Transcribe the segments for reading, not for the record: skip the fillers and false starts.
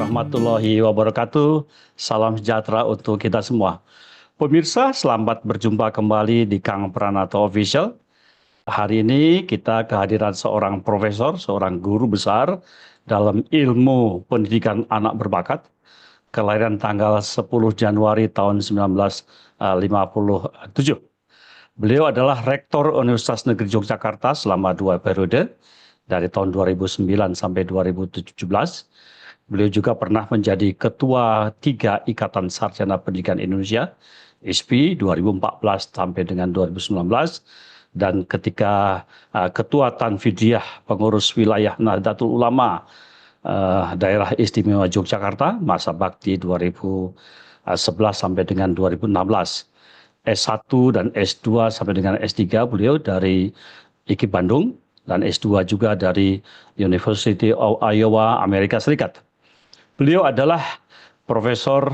warahmatullahi wabarakatuh. Salam sejahtera untuk kita semua. Pemirsa, selamat berjumpa kembali di Kang Pranato Official. Hari ini kita kehadiran seorang profesor, seorang guru besar dalam ilmu pendidikan anak berbakat. Kelahiran tanggal 10 Januari tahun 1957. Beliau adalah Rektor Universitas Negeri Yogyakarta selama 2 periode, dari tahun 2009 sampai 2017. Beliau juga pernah menjadi Ketua 3 Ikatan Sarjana Pendidikan Indonesia, ISPI 2014 sampai dengan 2019, dan ketika Ketua Tanfidiyah Pengurus Wilayah Nahdlatul Ulama Daerah Istimewa Yogyakarta, masa bakti 2011 sampai dengan 2016. S1 dan S2 sampai dengan S3 beliau dari IKIP Bandung, dan S2 juga dari University of Iowa, Amerika Serikat. Beliau adalah Profesor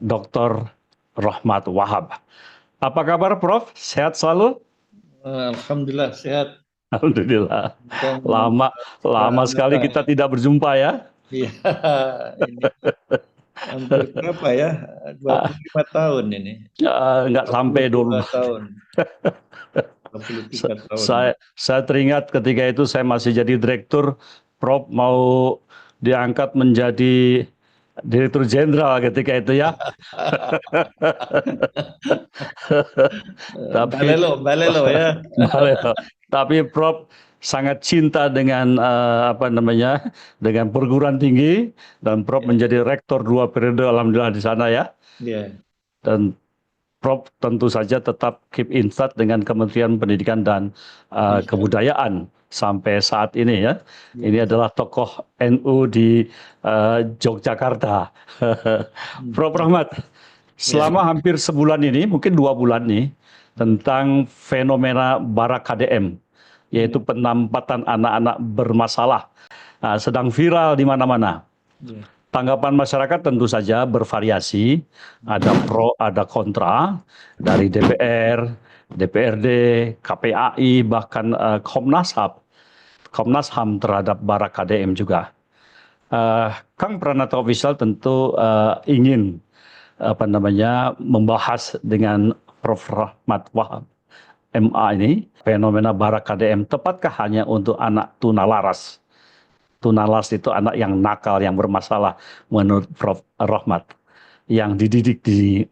Dr. Rohmat Wahab. Apa kabar, Prof? Sehat selalu? Alhamdulillah sehat. Alhamdulillah. Lama sekali kita tidak berjumpa ya. Iya, ini hampir berapa ya? 25 tahun ini. Nggak sampai 22 dulu. tahun. 23 tahun. Saya teringat ketika itu saya masih jadi direktur, Prof mau diangkat menjadi Direktur Jenderal ketika itu ya. Balelo ya. Tapi Prof sangat cinta dengan dengan perguruan tinggi, dan Prof menjadi rektor 2 periode, alhamdulillah di sana ya. Iya. Dan Prof tentu saja tetap keep in touch dengan Kementerian Pendidikan dan Kebudayaan sampai saat ini ya. Ini adalah tokoh NU di Yogyakarta. Prof Rahmat, selama hampir sebulan ini, mungkin 2 bulan nih, tentang fenomena Barak KDM, yaitu penampatan anak-anak bermasalah, sedang viral di mana-mana. Tanggapan masyarakat tentu saja bervariasi, ada pro, ada kontra, dari DPR, DPRD, KPAI, bahkan Komnas HAM terhadap Barak KDM juga. Kang Pranato Official tentu ingin membahas dengan Prof. Rohmat Wahab MA ini, fenomena Barak KDM tepatkah hanya untuk anak tunalaras? Tunalas itu anak yang nakal, yang bermasalah menurut Prof. Rohmat, yang dididik di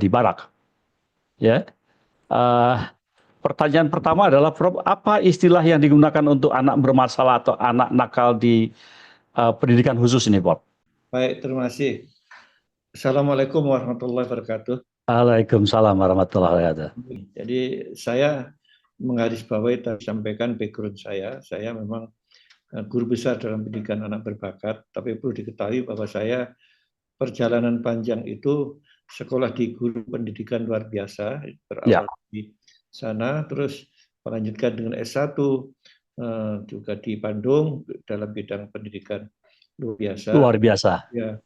barak. Ya. Pertanyaan pertama adalah, Prof, apa istilah yang digunakan untuk anak bermasalah atau anak nakal di pendidikan khusus ini, Prof? Baik, terima kasih. Assalamualaikum warahmatullahi wabarakatuh. Waalaikumsalam warahmatullahi wabarakatuh. Jadi saya menggarisbawahi tadi sampaikan background saya. Saya memang guru besar dalam pendidikan anak berbakat, tapi perlu diketahui bahwa saya perjalanan panjang itu sekolah di guru pendidikan luar biasa, berawal di sana, terus melanjutkan dengan S1 juga di Bandung dalam bidang pendidikan luar biasa. Luar biasa. Ya.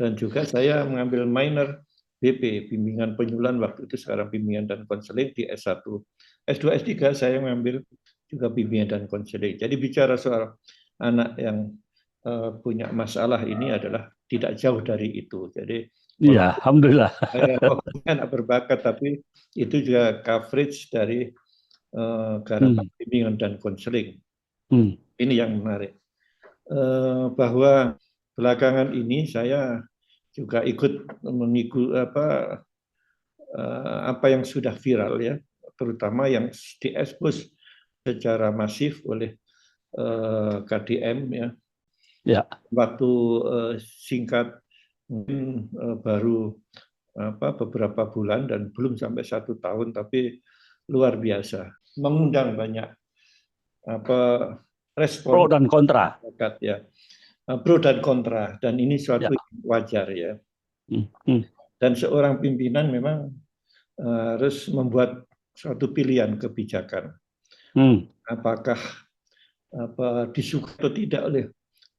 Dan juga saya mengambil minor BP, bimbingan penyuluhan, waktu itu sekarang bimbingan dan konseling di S1. S2, S3 saya mengambil juga bimbingan dan konseling. Jadi bicara soal anak yang punya masalah ini adalah tidak jauh dari itu. Jadi iya, alhamdulillah. Saya anak berbakat, tapi itu juga coverage dari garapan bimbingan dan konseling. Ini yang menarik. Bahwa belakangan ini saya juga ikut mengikuti apa yang sudah viral ya, terutama yang diekspos secara masif oleh KDM ya. Waktu singkat mungkin baru beberapa bulan dan belum sampai 1 tahun, tapi luar biasa, mengundang banyak respon Pro dan kontra. Ya, pro dan kontra, dan ini suatu yang wajar ya. Dan seorang pimpinan memang harus membuat suatu pilihan kebijakan. Apakah disukai atau tidak oleh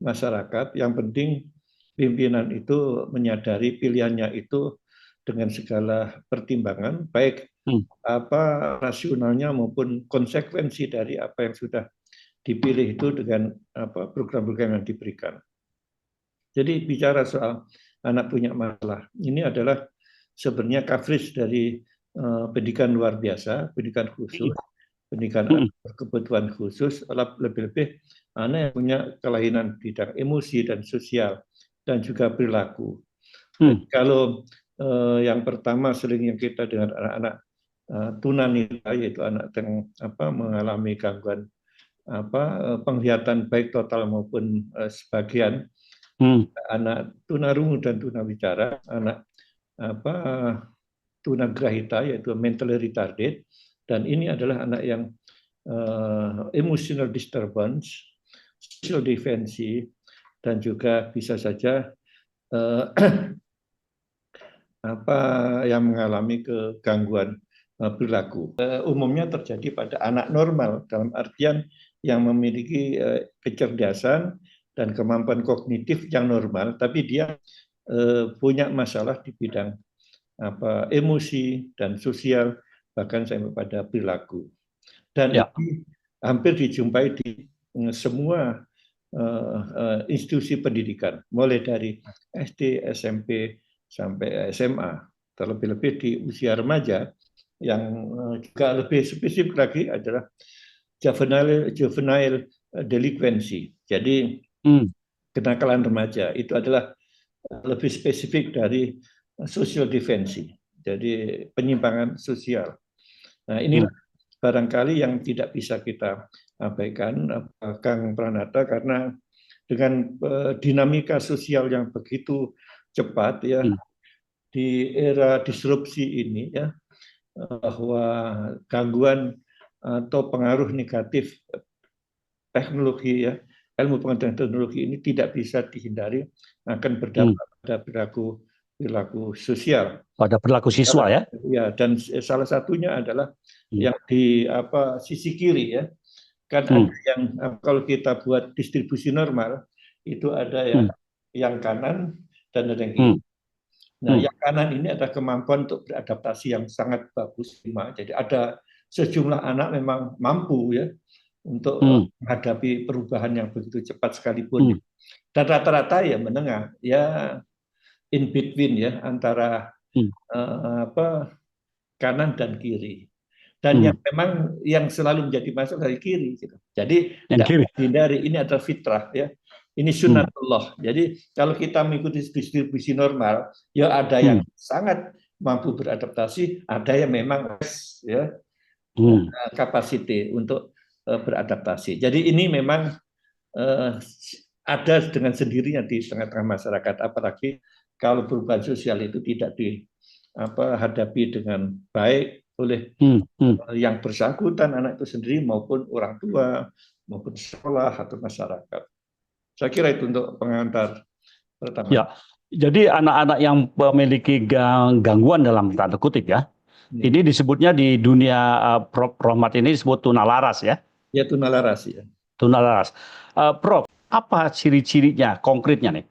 masyarakat, yang penting pimpinan itu menyadari pilihannya itu dengan segala pertimbangan, baik rasionalnya maupun konsekuensi dari apa yang sudah dipilih itu dengan program-program yang diberikan. Jadi bicara soal anak punya masalah, ini adalah sebenarnya coverage dari pendidikan luar biasa, pendidikan khusus, pendidikan Mm, berkebutuhan khusus, lebih-lebih anak yang punya kelainan bidang emosi dan sosial dan juga perilaku. mm, Kalau yang pertama sering yang kita dengar anak-anak tunanetra, yaitu anak yang mengalami gangguan penglihatan baik total maupun sebagian, mm, anak tunarungu dan tunawicara, anak apa tunagrahita yaitu mentally retarded, dan ini adalah anak yang emotional disturbance, social defensi, dan juga bisa saja uh, yang mengalami kegangguan perilaku. Umumnya terjadi pada anak normal dalam artian yang memiliki kecerdasan dan kemampuan kognitif yang normal, tapi dia punya masalah di bidang emosi dan sosial, bahkan sampai pada perilaku. Dan ya, ini hampir dijumpai di semua institusi pendidikan, mulai dari SD, SMP, sampai SMA. Terlebih-lebih di usia remaja, yang juga lebih spesifik lagi adalah juvenile delinquency. Jadi mm, kenakalan remaja itu adalah lebih spesifik dari social defensi, jadi penyimpangan sosial. Nah, inilah mm, barangkali yang tidak bisa kita abaikan, Kang Pranata, karena dengan dinamika sosial yang begitu cepat ya mm, di era disrupsi ini ya, bahwa gangguan atau pengaruh negatif teknologi ya, ilmu pengetahuan teknologi ini tidak bisa dihindari akan mm. berdampak pada perilaku sosial. Pada perilaku siswa ya. Ya, dan salah satunya adalah Mm, yang di sisi kiri ya. Kan ada mm, yang kalau kita buat distribusi normal itu ada ya mm, yang kanan dan ada yang kiri. mm, Nah, mm, yang kanan ini ada kemampuan untuk beradaptasi yang sangat bagus. Jadi ada sejumlah anak memang mampu ya untuk mm, menghadapi perubahan yang begitu cepat sekalipun. mm, Dan rata-rata ya menengah, ya in between ya antara mm, kanan dan kiri. Dan yang mm. memang yang selalu menjadi masalah dari kiri. Gitu. Jadi Yang tidak kiri. dihindari, ini adalah fitrah ya. Ini Mm, sunatullah. Jadi kalau kita mengikuti distribusi normal, ya ada yang mm, sangat mampu beradaptasi, ada yang memang ya mm. kapasiti untuk beradaptasi. Jadi ini memang ada dengan sendirinya di tengah-tengah masyarakat, apalagi kalau perubahan sosial itu tidak dihadapi dengan baik oleh Hmm, hmm. yang bersangkutan, anak itu sendiri maupun orang tua, maupun sekolah atau masyarakat. Saya kira itu untuk pengantar pertama. Ya, jadi anak-anak yang memiliki gangguan dalam tanda kutip ya, Ini. ini disebutnya di dunia Prof. Rohmat ini disebut tunalaras ya, Ya itu narasi ya. tunalaras. Prof, apa ciri-cirinya konkretnya nih?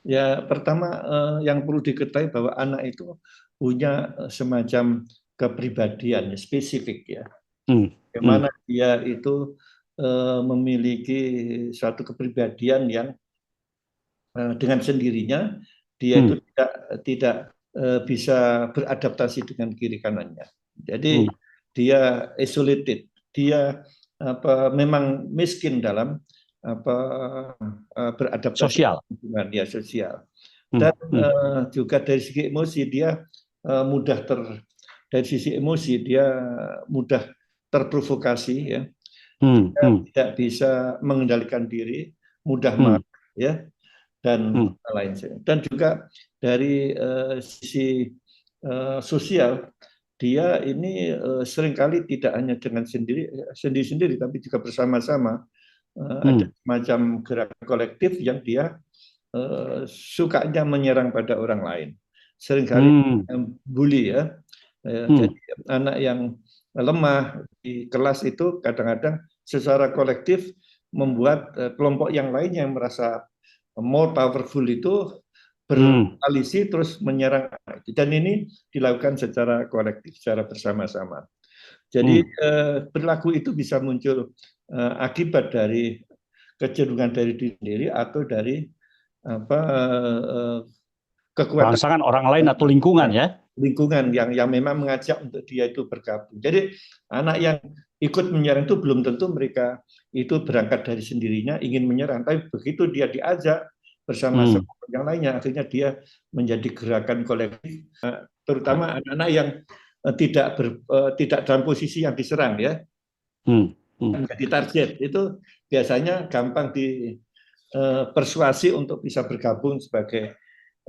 Ya pertama yang perlu diketahui bahwa anak itu punya semacam kepribadian spesifik ya. Hmm, hmm, Bagaimana dia itu memiliki suatu kepribadian yang dengan sendirinya dia hmm, itu tidak bisa beradaptasi dengan kiri kanannya. Jadi hmm. dia isolated, dia memang miskin dalam apa beradaptasi Sosial. dengan dia sosial. Hmm, Dan hmm, juga dari segi emosi dia mudah dari sisi emosi dia mudah terprovokasi ya, hmm, dia hmm, tidak bisa mengendalikan diri, mudah hmm, marah ya, dan hmm, lain sebagainya. Dan juga dari sisi sosial, dia ini seringkali tidak hanya dengan sendiri-sendiri, tapi juga bersama-sama. Ada hmm, semacam gerakan kolektif yang dia sukanya menyerang pada orang lain. Seringkali hmm, bully ya. hmm, Jadi anak yang lemah di kelas itu kadang-kadang secara kolektif membuat kelompok yang lain yang merasa more powerful itu hmm, berkoalisi terus menyerang anak itu. Dan ini dilakukan secara kolektif, secara bersama-sama. Jadi hmm, perilaku itu bisa muncul akibat dari kecenderungan dari diri sendiri atau dari apa kekuatan Rangsangan orang lain atau lingkungan ya. lingkungan yang memang mengajak untuk dia itu bergabung. Jadi anak yang ikut menyerang itu belum tentu mereka itu berangkat dari sendirinya ingin menyerang, tapi begitu dia diajak bersama yang lainnya, akhirnya dia menjadi gerakan kolektif, terutama anak-anak yang tidak dalam posisi yang diserang ya, menjadi target itu biasanya gampang dipersuasi untuk bisa bergabung sebagai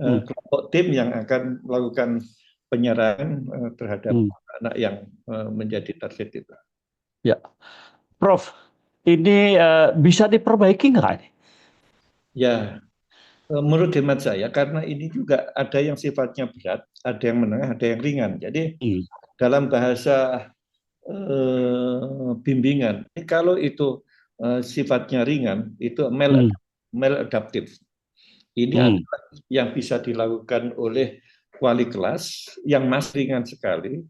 kelompok tim yang akan melakukan penyerangan terhadap anak yang menjadi target itu. Ya, Prof, ini bisa diperbaiki nggak ini? Ya, menurut hemat saya karena ini juga ada yang sifatnya berat, ada yang menengah, ada yang ringan. Jadi dalam bahasa bimbingan, kalau itu sifatnya ringan, itu maladaptive. Ini adalah yang bisa dilakukan oleh wali kelas yang masih ringan sekali,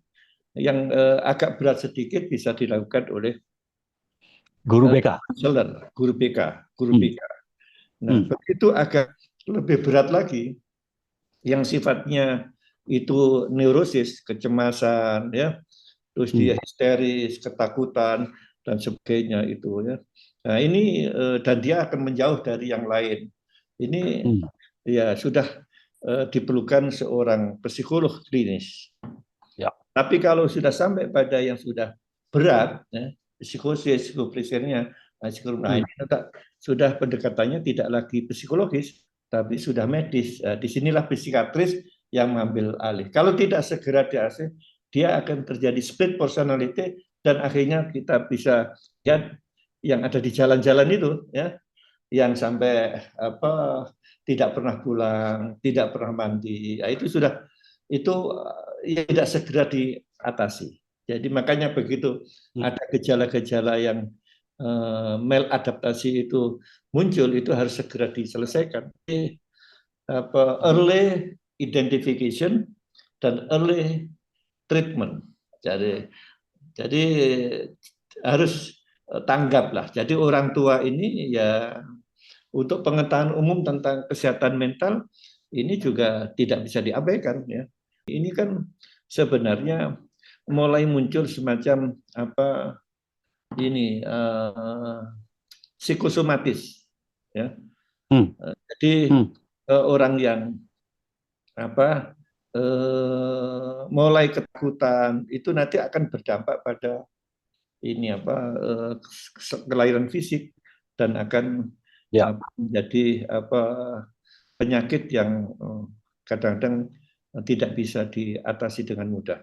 yang agak berat sedikit bisa dilakukan oleh guru BK, guru BK, guru BK. Nah, begitu agak lebih berat lagi, yang sifatnya itu neurosis, kecemasan, ya, terus dia histeris, ketakutan dan sebagainya itu, ya. Nah ini dan dia akan menjauh dari yang lain. Ini ya sudah diperlukan seorang psikolog klinis. Ya. Tapi kalau sudah sampai pada yang sudah berat, ya, psikosis, psikoprensia, nah ini sudah pendekatannya tidak lagi psikologis, tapi sudah medis. Disinilah psikiatris yang mengambil alih. Kalau tidak segera diasih, dia akan terjadi split personality dan akhirnya kita bisa lihat yang ada di jalan-jalan itu, ya, yang sampai tidak pernah pulang, tidak pernah mandi, ya, itu sudah ya, tidak segera diatasi. Jadi makanya begitu ada gejala-gejala yang maladaptasi itu muncul, itu harus segera diselesaikan. Early identification dan early treatment. Jadi harus tanggap lah. Jadi orang tua ini ya untuk pengetahuan umum tentang kesehatan mental ini juga tidak bisa diabaikan ya. Ini kan sebenarnya mulai muncul semacam psikosomatis ya. Jadi orang yang mulai ketakutan itu nanti akan berdampak pada ini kelainan fisik dan akan menjadi penyakit yang kadang-kadang tidak bisa diatasi dengan mudah.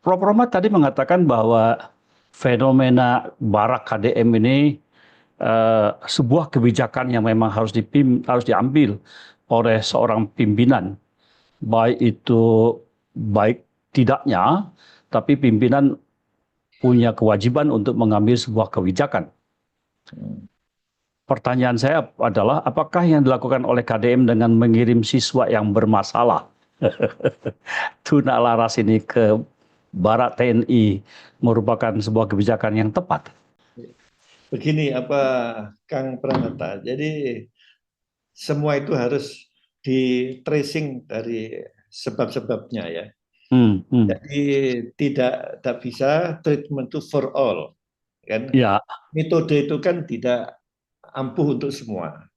Prof. Rohmat tadi mengatakan bahwa fenomena barak KDM ini sebuah kebijakan yang memang harus diambil oleh seorang pimpinan, baik tidaknya, tapi pimpinan punya kewajiban untuk mengambil sebuah kebijakan. Pertanyaan saya adalah, apakah yang dilakukan oleh KDM dengan mengirim siswa yang bermasalah tuna laras ini ke barak TNI merupakan sebuah kebijakan yang tepat? Begini Kang Pranata, jadi semua itu harus di-tracing dari sebab-sebabnya ya. Jadi tidak bisa treatment itu for all. Kan? Ya. Metode itu kan tidak ampuh untuk semua.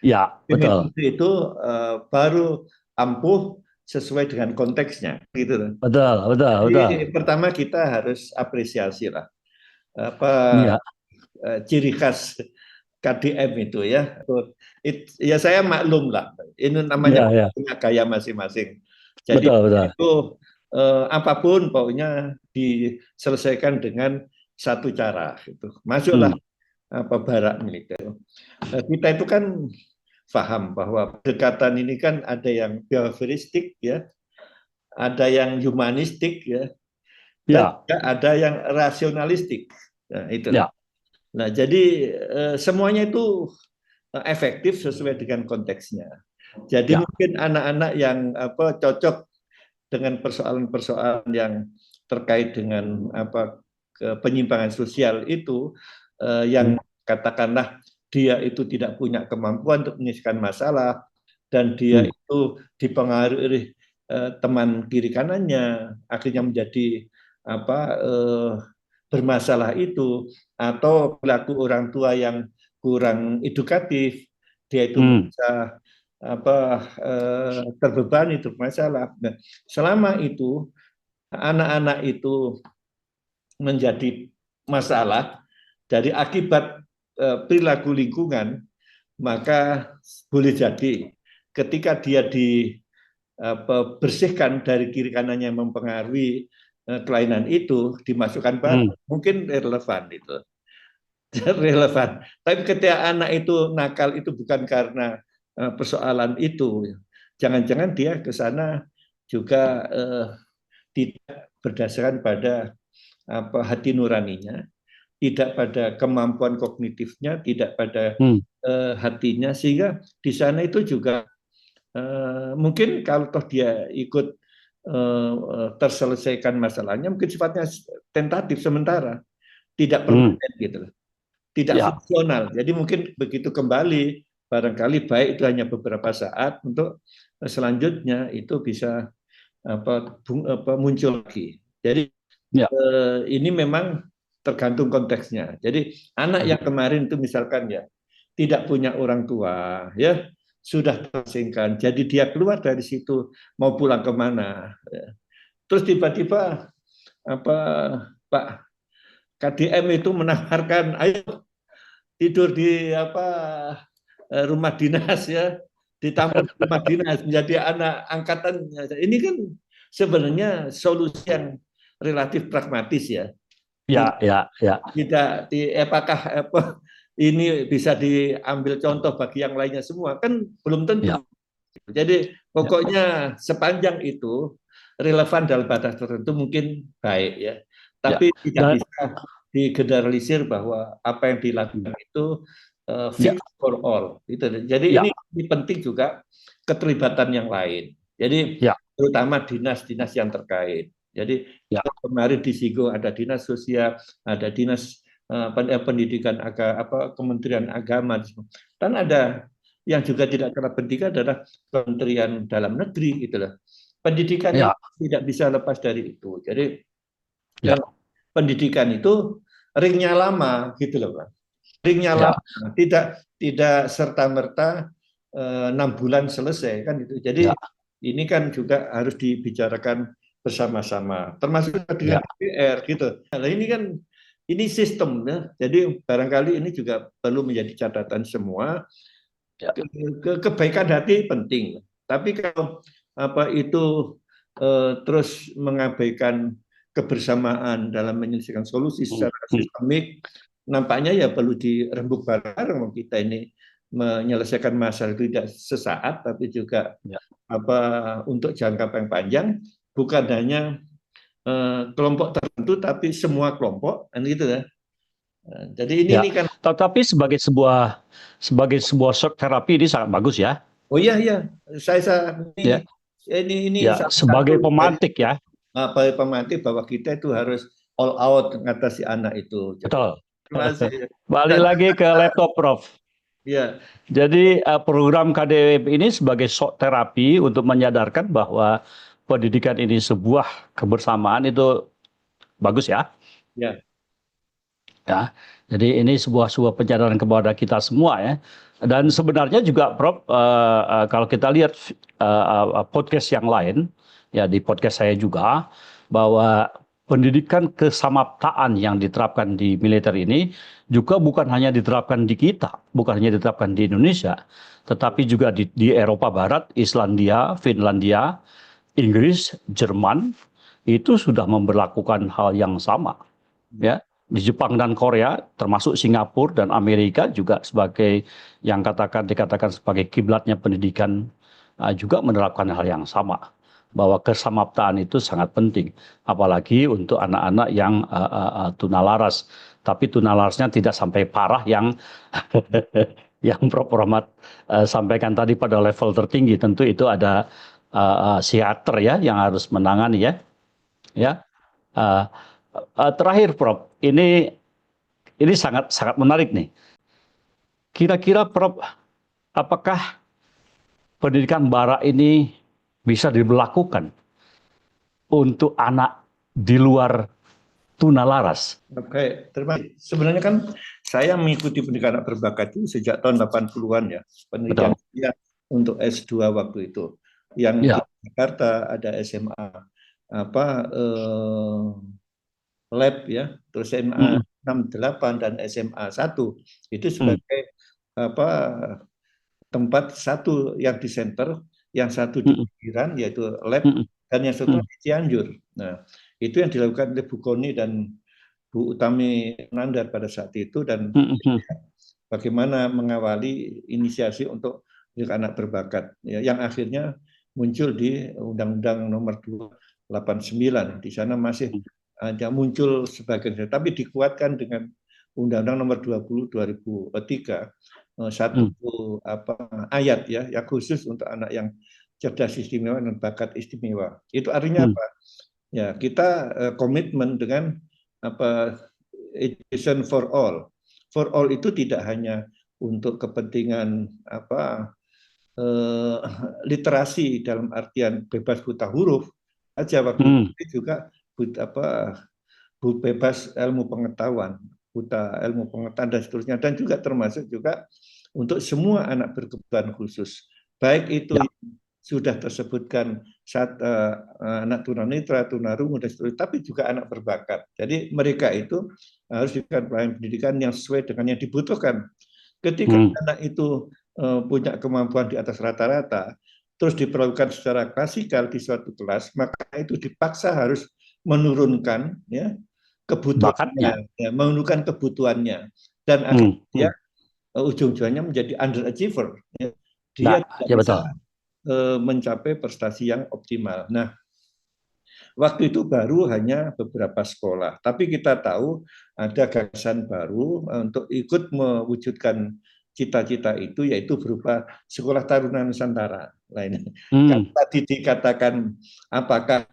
Ya, betul. Metode itu baru ampuh sesuai dengan konteksnya. Gitu. Betul. Jadi pertama kita harus apresiasi lah. Ciri khas KDM itu ya. Ya saya maklum lah. Ini namanya punya gaya masing-masing. Jadi itu apapun pokoknya diselesaikan dengan satu cara. Gitu. Masuklah barak militer. Kita itu kan paham bahwa pendekatan ini kan ada yang behavioristik ya, ada yang humanistik ya, dan juga ada yang rasionalistik. Nah, itu. Nah, jadi semuanya itu efektif sesuai dengan konteksnya. Jadi mungkin anak-anak yang cocok dengan persoalan-persoalan yang terkait dengan penyimpangan sosial itu yang katakanlah dia itu tidak punya kemampuan untuk menyelesaikan masalah, dan dia Hmm. itu dipengaruhi oleh teman kiri kanannya, akhirnya menjadi apa bermasalah itu, atau perilaku orang tua yang kurang edukatif, dia itu Hmm. bisa terbebani itu masalah. Nah, selama itu anak-anak itu menjadi masalah dari akibat perilaku lingkungan, maka boleh jadi ketika dia dibersihkan dari kiri kanannya yang mempengaruhi kelainan itu, dimasukkan baru, mungkin relevan itu. Relevan. Tapi ketika anak itu nakal itu bukan karena persoalan itu, jangan-jangan dia ke sana juga tidak berdasarkan pada hati nuraninya, tidak pada kemampuan kognitifnya, tidak pada Hmm. hatinya, sehingga di sana itu juga mungkin kalau toh dia ikut terselesaikan masalahnya, mungkin sifatnya tentatif sementara, tidak permanen gitu loh, tidak Ya. fungsional. Jadi mungkin begitu kembali, barangkali baik itu hanya beberapa saat, untuk selanjutnya itu bisa muncul lagi. Jadi Ya. ini memang tergantung konteksnya. Jadi anak yang kemarin itu misalkan ya tidak punya orang tua, ya sudah terasingkan, jadi dia keluar dari situ mau pulang kemana, ya. Terus tiba-tiba Pak KDM itu menawarkan, ayo tidur di rumah dinas, ya, ditampung rumah dinas menjadi anak angkatan. Ini kan sebenarnya solusi yang relatif pragmatis, ya. Ya. Ya. Ya. Tidak apakah ini bisa diambil contoh bagi yang lainnya semua, kan belum Ya. tentu. Jadi Ya. pokoknya sepanjang itu relevan dalam batas tertentu mungkin baik, ya. Ya. Tapi tidak Dan bisa digeneralisir bahwa apa yang dilakukan itu ya. fix for all. Gitu. Jadi Ya. ini penting juga keterlibatan yang lain. Jadi Ya. terutama dinas-dinas yang terkait. Jadi Ya. kemarin di Sigo ada dinas sosial, ada dinas pendidikan Kementerian Agama, dan ada yang juga tidak kalah penting adalah Kementerian Dalam Negeri, gitu loh. Pendidikan ini Ya. tidak bisa lepas dari itu. Jadi Ya. pendidikan itu ringnya lama, gitu loh, Pak. Ringnya Ya. lama, tidak tidak serta merta 6 bulan selesai, kan itu. Jadi Ya. ini kan juga harus dibicarakan bersama-sama, termasuk dengan Ya. DPR, gitu. Nah, ini kan ini sistem, ya. Jadi barangkali ini juga perlu menjadi catatan semua. Ya. Kebaikan hati penting, tapi kalau itu terus mengabaikan kebersamaan dalam menyelesaikan solusi secara sistemik, nampaknya ya perlu dirembuk bareng kita ini menyelesaikan masalah itu tidak sesaat, tapi juga Ya. untuk jangka yang panjang, bukan hanya kelompok tertentu, tapi semua kelompok, kan gitu ya. Jadi Ya. ini kan. Tetapi sebagai sebuah shock terapi ini sangat bagus, ya. Oh iya, iya, saya Ya. ini Ya. satu Sebagai dari pemantik, ya. pemantik bahwa kita itu harus all out mengatasi anak itu. Jadi Betul. terima kasih. Balik lagi ke laptop, Prof. Ya, Jadi program KDW ini sebagai shock terapi untuk menyadarkan bahwa pendidikan ini sebuah kebersamaan, itu bagus, ya. ya, Ya, jadi ini sebuah pencadaran kepada kita semua, ya. Dan sebenarnya juga, Prof, kalau kita lihat podcast yang lain, ya, di podcast saya juga, bahwa pendidikan kesamaptaan yang diterapkan di militer ini juga bukan hanya diterapkan di kita, bukan hanya diterapkan di Indonesia, tetapi juga di Eropa Barat, Islandia, Finlandia, Inggris, Jerman, itu sudah memberlakukan hal yang sama, ya. Di Jepang dan Korea, termasuk Singapura dan Amerika juga sebagai yang dikatakan sebagai kiblatnya pendidikan, juga menerapkan hal yang sama, bahwa kesamaptaan itu sangat penting, apalagi untuk anak-anak yang tunalaras. Tapi tunalarasnya tidak sampai parah yang yang Prof. Rahmat sampaikan tadi pada level tertinggi. Tentu itu ada psikiater, ya, yang harus menangani, ya. Ya. Terakhir, Prof, ini sangat sangat menarik nih. Kira-kira Prof, apakah pendidikan barak ini bisa diberlakukan untuk anak di luar tunalaras? Oke, terima kasih. Sebenarnya kan saya mengikuti pendidikan anak berbakat itu sejak tahun 80-an ya. Penelitian Betul. saya untuk S2 waktu itu. Yang di Ya. Jakarta ada SMA apa lab ya, terus SMA Mm, 68 dan SMA 1 itu mm, sebagai apa tempat satu yang di center, yang satu di mm, pinggiran yaitu lab mm, dan yang satu mm, di Cianjur. Nah, itu yang dilakukan oleh Bu Koni dan Bu Utami Nandar pada saat itu dan mm, mm, bagaimana mengawali inisiasi untuk anak berbakat ya, yang akhirnya muncul di Undang-Undang Nomor 289. Di sana masih mm, ada muncul sebagian, tapi dikuatkan dengan Undang-Undang Nomor 20 2003 satu mm, ayat ya yang khusus untuk anak yang cerdas istimewa dan bakat istimewa. Itu artinya mm, apa? Ya, kita komitmen dengan apa education for all. For all itu tidak hanya untuk kepentingan apa eh, literasi dalam artian bebas buta huruf aja waktu mm, itu, juga apa bebas ilmu pengetahuan, buta ilmu pengetahuan dan seterusnya, dan juga termasuk juga untuk semua anak berkebutuhan khusus, baik itu ya. sudah tersebutkan saat anak tunanetra, tunarungu dan seterusnya, tapi juga anak berbakat. Jadi mereka itu harus diberikan pelayanan pendidikan yang sesuai dengan yang dibutuhkan. Ketika Mm, anak itu punya kemampuan di atas rata-rata, terus diperlakukan secara klasikal di suatu kelas, maka itu dipaksa harus menurunkan ya bakatnya. kebutuhannya, ya, menurunkan kebutuhannya, dan Mm, akhirnya mm. ujung-ujungnya menjadi underachiever. Ya. Dia Nah, tidak ya bisa betul. mencapai prestasi yang optimal. Nah, waktu itu baru hanya beberapa sekolah, tapi kita tahu ada gagasan baru untuk ikut mewujudkan cita-cita itu, yaitu berupa Sekolah Taruna Nusantara. Nah, ini kan Mm, tadi dikatakan apakah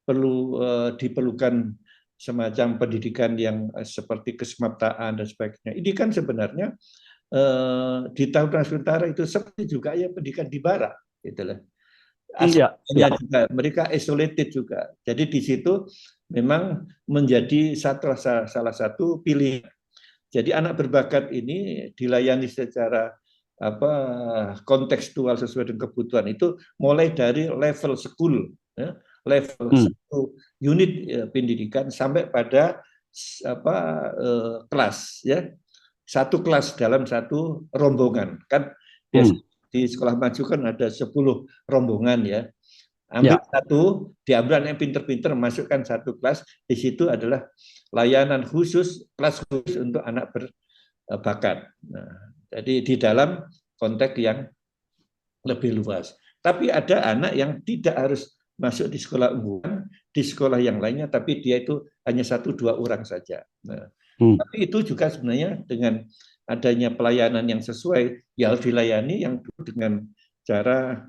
perlu diperlukan semacam pendidikan yang seperti kesemaptaan dan sebagainya. Ini kan sebenarnya di Taruna Nusantara itu seperti juga ya pendidikan di Barat, gitu loh. ya, ya. Asalnya juga mereka isolated juga. Jadi di situ memang menjadi salah satu pilihan. Jadi anak berbakat ini dilayani secara apa kontekstual sesuai dengan kebutuhan itu mulai dari level school, ya, level Mm, satu unit ya, pendidikan sampai pada apa kelas ya, satu kelas dalam satu rombongan kan biasa mm, di sekolah maju kan ada 10 rombongan ya, ambil ya. satu, diambil yang pinter-pinter, masukkan satu kelas, di situ adalah layanan khusus, kelas khusus untuk anak berbakat. Nah, jadi di dalam konteks yang lebih luas. Tapi ada anak yang tidak harus masuk di sekolah unggulan, di sekolah yang lainnya, tapi dia itu hanya satu dua orang saja. Nah, Mm, tapi itu juga sebenarnya dengan adanya pelayanan yang sesuai, ya harus dilayani yang dengan cara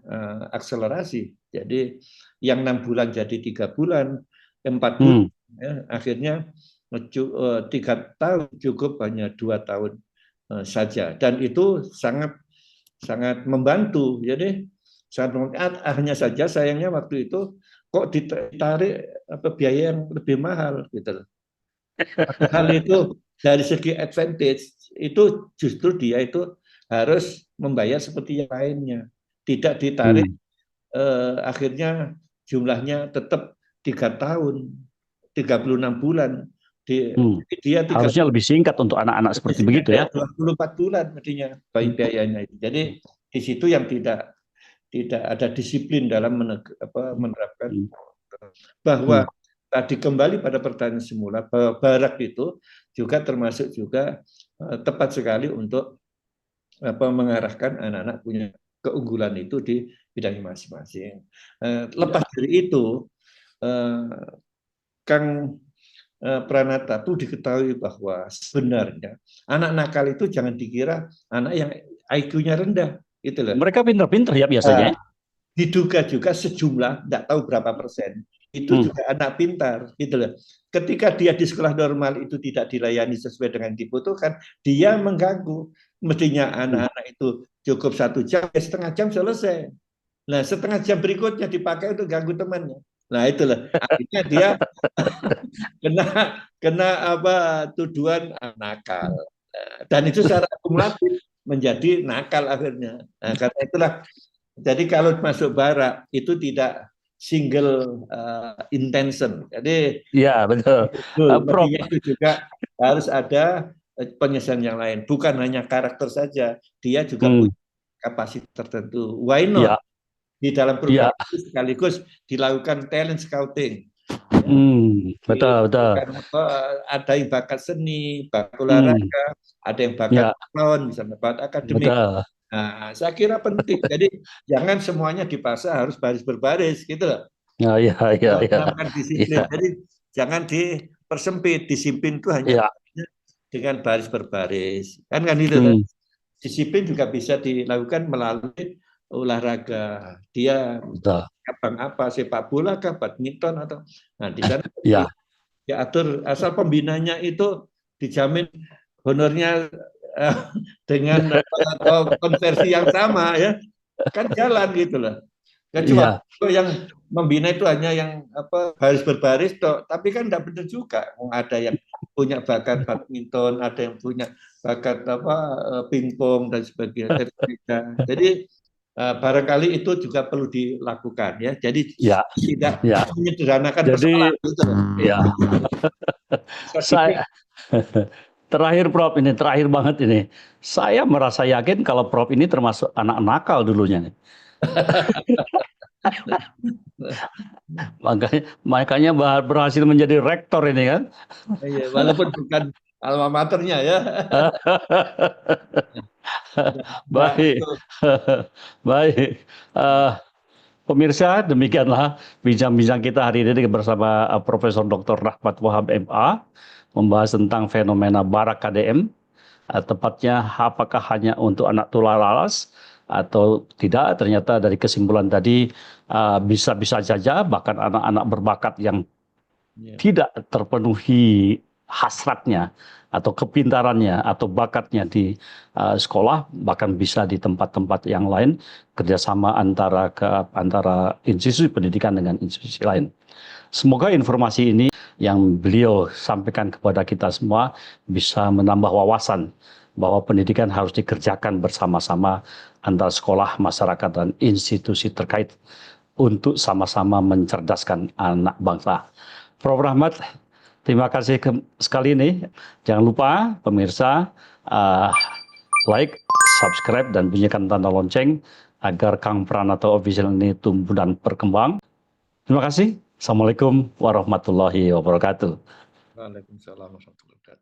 akselerasi. Jadi yang 6 bulan jadi 3 bulan, 4 bulan, mm, ya, akhirnya 3 tahun cukup hanya 2 tahun saja. Dan itu sangat sangat membantu. Jadi sangat membantu. Hanya saja sayangnya waktu itu kok ditarik apa biaya yang lebih mahal gitu. Padahal itu dari segi advantage itu justru dia itu harus membayar seperti yang lainnya. Tidak ditarik mm, akhirnya jumlahnya tetap 3 tahun, 36 bulan. mm. Dia Harusnya lebih singkat untuk anak-anak lebih seperti singkat begitu ya ya. 24 bulan mestinya bayi Mm, biayanya itu. Jadi di situ yang tidak ada disiplin dalam menerapkan, mm, bahwa mm. tadi kembali pada pertanyaan semula bahwa barak itu juga termasuk juga tepat sekali untuk mengarahkan anak-anak punya keunggulan itu di bidang masing-masing. Ya. Lepas dari itu, Kang Pranata, perlu diketahui bahwa sebenarnya anak nakal itu jangan dikira anak yang IQ-nya rendah, gitu loh. Mereka pinter-pinter ya biasanya. Nah, Ya. diduga juga sejumlah, tidak tahu berapa persen, itu Mm, juga anak pintar, gitu loh. Ketika dia di sekolah normal itu tidak dilayani sesuai dengan dibutuhkan, dia mengganggu. Mestinya anak-anak itu cukup 1 jam, setengah jam selesai. Nah, setengah jam berikutnya dipakai untuk ganggu temannya. Nah, itulah akhirnya dia kena kena tuduhan nakal. Dan itu secara akumulatif menjadi nakal akhirnya. Nah, karena itulah, jadi kalau masuk bara itu tidak single intention. Jadi Ya, betul. Prof, mestinya itu juga harus ada penyelesaian yang lain. Bukan hanya karakter saja, dia juga punya kapasitas tertentu. Why ya, not? Di dalam program ya, itu sekaligus dilakukan talent scouting. betul, betul. Ada yang bakat seni, bakat Hmm, olahraga, ada yang bakat ya, lawan, misalnya bakat akademik. betul. Nah, saya kira penting. Jadi jangan semuanya dipaksa harus baris berbaris, gitu loh. Ya, ya, ya, ya, Menamakan disiplin. ya, Jadi jangan dipersempit. Disiplin itu hanya ya. dengan baris berbaris. Kan itu kan. Hmm, Disiplin juga bisa dilakukan melalui olahraga. Dia betul. cabang apa, sepak bola kah, badminton atau, nah di sana Ya, diatur, asal pembinanya itu dijamin honornya dengan konversi yang sama ya, kan jalan gitu loh. Kecuali ya, yang membina itu hanya yang baris berbaris toh, tapi kan tidak benar juga. Ada yang punya bakat badminton, ada yang punya bakat pingpong dan sebagainya. Jadi barangkali itu juga perlu dilakukan ya. Jadi ya, tidak ya. menyederhanakan persoalan Jadi, gitu. ya, saya terakhir Prof, ini terakhir banget ini. Saya merasa yakin kalau Prof ini termasuk anak nakal dulunya nih. Makanya berhasil menjadi rektor ini kan. Iya, walaupun bukan alma maternya ya. Nah, Baik, itu. baik. Pemirsa, demikianlah bincang-bincang kita hari ini bersama Profesor Dr. Rahmat Wahab MA membahas tentang fenomena barak KDM. Tepatnya apakah hanya untuk anak tularas atau tidak? Ternyata dari kesimpulan tadi bisa-bisa saja bahkan anak-anak berbakat yang tidak terpenuhi hasratnya atau kepintarannya atau bakatnya di sekolah, bahkan bisa di tempat-tempat yang lain, kerjasama antara institusi pendidikan dengan institusi lain. Semoga informasi ini yang beliau sampaikan kepada kita semua bisa menambah wawasan bahwa pendidikan harus dikerjakan bersama-sama antara sekolah, masyarakat, dan institusi terkait untuk sama-sama mencerdaskan anak bangsa. Prof. Rahmat, terima kasih sekali nih. Jangan lupa pemirsa like, subscribe, dan bunyikan tanda lonceng agar Kang Pranato Official ini tumbuh dan berkembang. Terima kasih. Assalamualaikum warahmatullahi wabarakatuh. Waalaikumsalam warahmatullahi wabarakatuh.